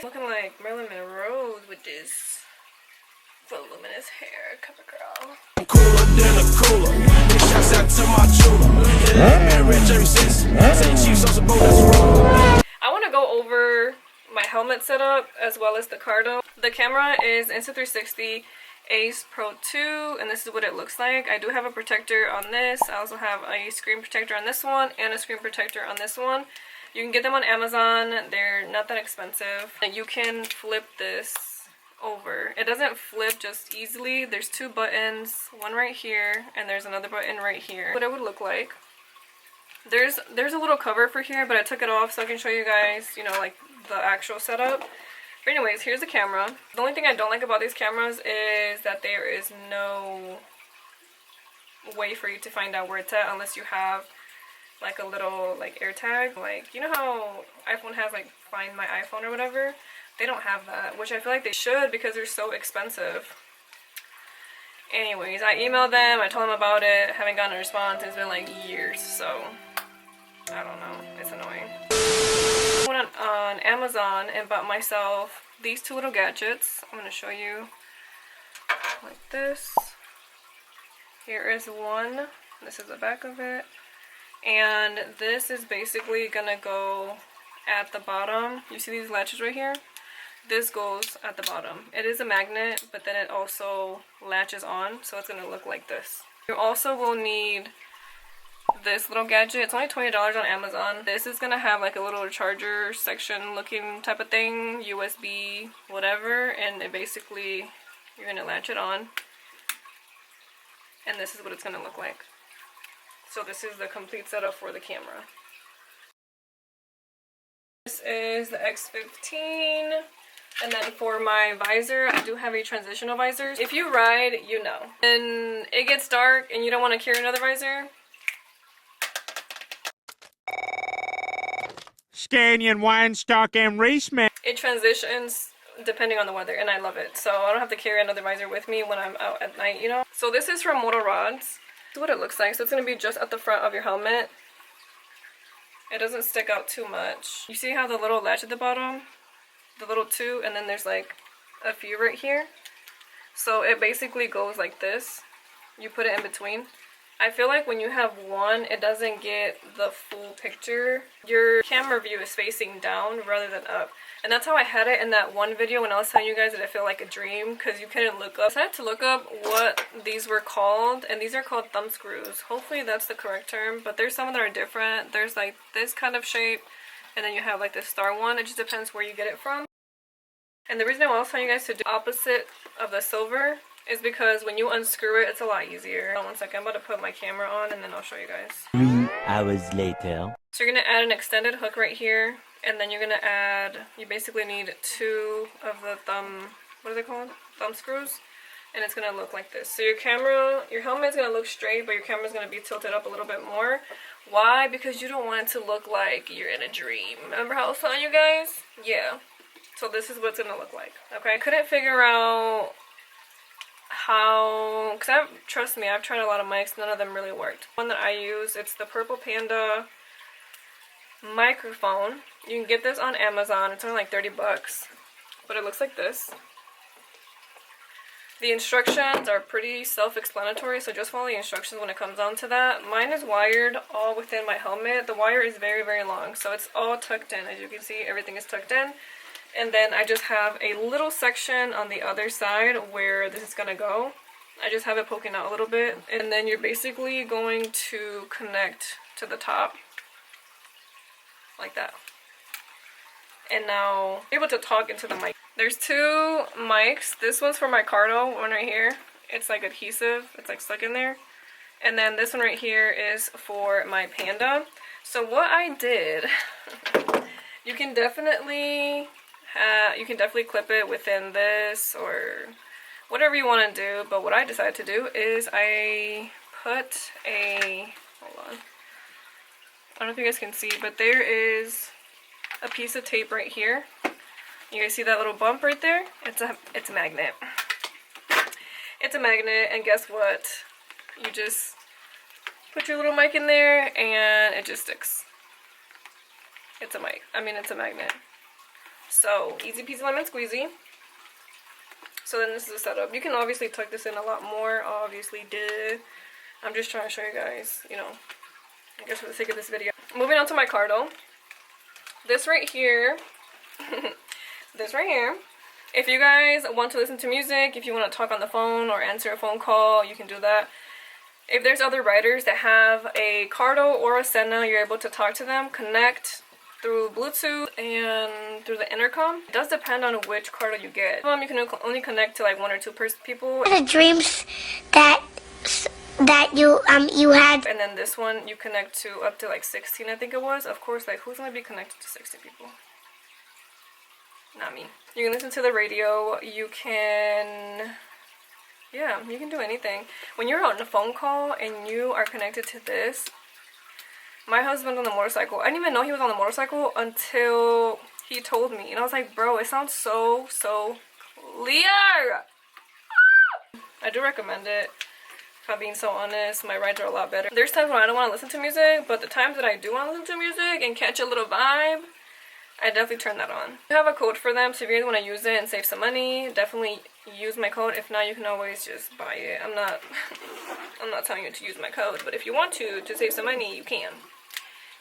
Looking like Marilyn Monroe with this voluminous hair, cover girl. Cooler than a cooler. Big shouts out to my jeweler. Rich ever since. Say Chiefs on some bonus. I want to go over my helmet setup as well as the Cardo. The camera is Insta360 Ace Pro 2, and this is what it looks like. I do have a protector on this. I also have a screen protector on this one and a screen protector on this one. You can get them on Amazon. They're not that expensive. And you can flip this over. It doesn't flip just easily. There's two buttons, one right here and there's another button right here. What it would look like. There's a little cover for here, but I took it off so I can show you guys, you know, like the actual setup. But anyways, here's the camera. The only thing I don't like about these cameras is that there is no way for you to find out where it's at unless you have like a little like air tag. Like, you know how iPhone has like find my iPhone or whatever? They don't have that, which I feel like they should because they're so expensive. Anyways, I emailed them, I told them about it, haven't gotten a response. It's been like years, so I don't know, it's annoying. I went on Amazon and bought myself these two little gadgets. I'm going to show you like this. Here is one. This is the back of it. And this is basically going to go at the bottom. You see these latches right here? This goes at the bottom. It is a magnet, but then it also latches on, so it's going to look like this. You also will need this little gadget. It's only $20 on Amazon. This is gonna have like a little charger section looking type of thing, USB, whatever, and it basically, you're gonna latch it on, and this is what it's gonna look like. So this is the complete setup for the camera. This is the X15, and then for my visor, I do have a transitional visor. If you ride, you know. And it gets dark and you don't want to carry another visor. Scanion, Weinstock, and Reisman. It transitions depending on the weather, and I love it. So I don't have to carry another visor with me when I'm out at night, you know? So this is from Moto Rods. This is what it looks like. So it's going to be just at the front of your helmet. It doesn't stick out too much. You see how the little latch at the bottom? The little two, and then there's like a few right here. So it basically goes like this. You put it in between. I feel like when you have one, it doesn't get the full picture. Your camera view is facing down rather than up. And that's how I had it in that one video when I was telling you guys that I feel like a dream, because you couldn't look up. So I had to look up what these were called, and these are called thumb screws. Hopefully that's the correct term, but there's some that are different. There's like this kind of shape, and then you have like this star one. It just depends where you get it from. And the reason I was telling you guys to do opposite of the silver is because when you unscrew it, it's a lot easier. One second, I'm about to put my camera on and then I'll show you guys. 3 hours later. So you're going to add an extended hook right here, and then you're going to add, you basically need two of the what are they called? Thumb screws. And it's going to look like this. So your helmet is going to look straight, but your camera is going to be tilted up a little bit more. Why? Because you don't want it to look like you're in a dream. Remember how I was telling you guys? Yeah. So this is what it's going to look like. Okay, I couldn't figure out how, because trust me, I've tried a lot of mics, none of them really worked. One that I use, it's the purple Panda microphone. You can get this on Amazon. It's only like 30 bucks, but it looks like this. The instructions are pretty self-explanatory, so just follow the instructions when it comes down to that. Mine is wired all within my helmet. The wire is very, very long, so it's all tucked in. As you can see, everything is tucked in. And then I just have a little section on the other side where this is going to go. I just have it poking out a little bit. And then you're basically going to connect to the top. Like that. And now you're able to talk into the mic. There's two mics. This one's for my Cardo, one right here. It's like adhesive. It's like stuck in there. And then this one right here is for my Panda. So what I did, you can definitely clip it within this or whatever you want to do, but what I decided to do is I put a, hold on, I don't know if you guys can see, but there is a piece of tape right here. You guys see that little bump right there? It's a magnet. It's a magnet, and guess what? You just put your little mic in there and it just sticks. It's a mic. I mean, it's a magnet. So easy peasy lemon squeezy. So then this is the setup. You can obviously tuck this in a lot more, obviously, duh. I'm just trying to show you guys, you know, I guess for the sake of this video. Moving on to my Cardo. This right here, this right here. If you guys want to listen to music, if you want to talk on the phone or answer a phone call, you can do that. If there's other riders that have a Cardo or a Senna, you're able to talk to them, connect through Bluetooth and through the intercom. It does depend on which Cardo you get. You can only connect to like 1 or 2 people. The dreams that you had. And then this one you connect to up to like 16, I think it was. Of course, like who's gonna be connected to 60 people? Not me. You can listen to the radio. You can, yeah, you can do anything. When you're on a phone call and you are connected to this, my husband on the motorcycle, I didn't even know he was on the motorcycle until he told me. And I was like, bro, it sounds so clear. I do recommend it. If I'm being so honest, my rides are a lot better. There's times when I don't want to listen to music, but the times that I do want to listen to music and catch a little vibe, I definitely turn that on. I have a code for them, so if you guys want to use it and save some money, definitely use my code. If not, you can always just buy it. I'm not telling you to use my code, but if you want to save some money, you can.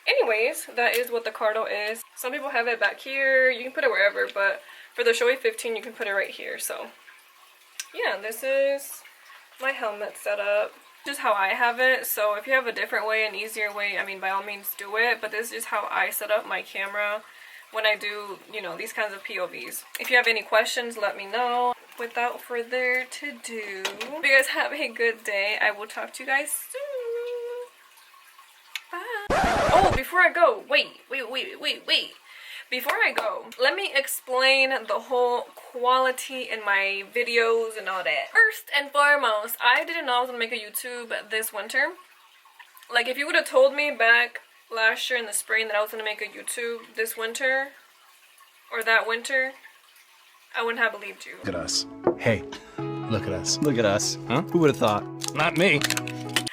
Anyways, that is what the Cardo is. Some people have it back here. You can put it wherever, but for the Shoei 15, you can put it right here. So yeah, this is my helmet setup. Just how I have it. So if you have a different way, an easier way, I mean, by all means do it, but this is just how I set up my camera when I do, you know, these kinds of POVs. If you have any questions, let me know. Without further ado, hope you guys have a good day. I will talk to you guys soon. Bye. Oh, before I go, wait. Before I go, let me explain the whole quality in my videos and all that. First and foremost, I didn't know I was gonna make a YouTube this winter. Like, if you would have told me back last year in the spring that I was gonna make a YouTube this winter, or that winter, I wouldn't have believed you. Look at us. Hey, look at us. Look at us. Huh? Who would have thought? Not me.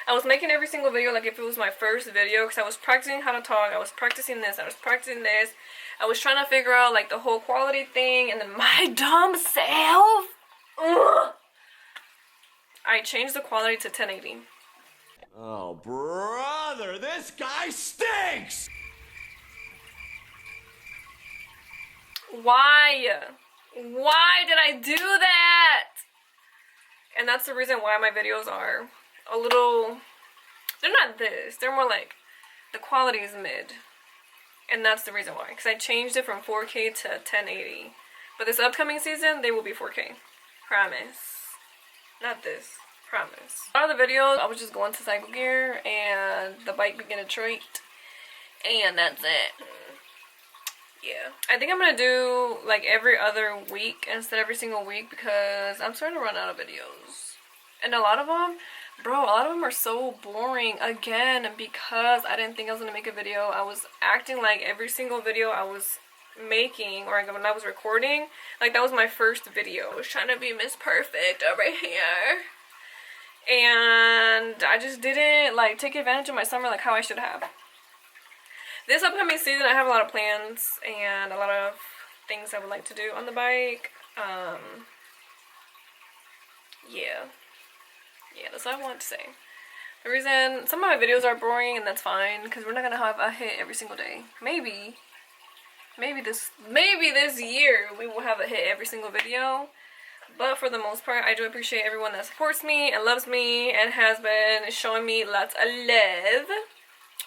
I was making every single video like if it was my first video, because I was practicing how to talk, I was practicing this, I was practicing this. I was trying to figure out like the whole quality thing, and then my dumb self, ugh, I changed the quality to 1080. Oh, brother, this guy stinks! Why? Why did I do that? And that's the reason why my videos are a little, they're not this, they're more like, the quality is mid. And that's the reason why, because I changed it from 4K to 1080. But this upcoming season, they will be 4K. Promise. Not this. Promise. A lot of the videos, I was just going to cycle gear and the bike began to Detroit. And that's it. Yeah. I think I'm going to do like every other week instead of every single week, because I'm starting to run out of videos. And a lot of them, bro, a lot of them are so boring. Again, because I didn't think I was going to make a video. I was acting like every single video I was making, or when I was recording, like that was my first video. I was trying to be Miss Perfect over here. And I just didn't like take advantage of my summer like how I should have. This upcoming season, I have a lot of plans and a lot of things I would like to do on the bike. Yeah, that's all I want to say. The reason some of my videos are boring, and that's fine, because we're not gonna have a hit every single day. Maybe this year we will have a hit every single video. But for the most part, I do appreciate everyone that supports me and loves me and has been showing me lots of love.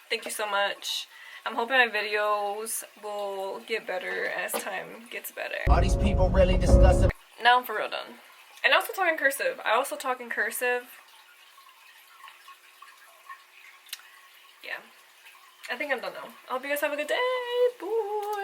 Thank you so much. I'm hoping my videos will get better as time gets better. All these people really discussing. Now I'm for real done. And I also talk in cursive. Yeah. I think I'm done now. I hope you guys have a good day. Bye.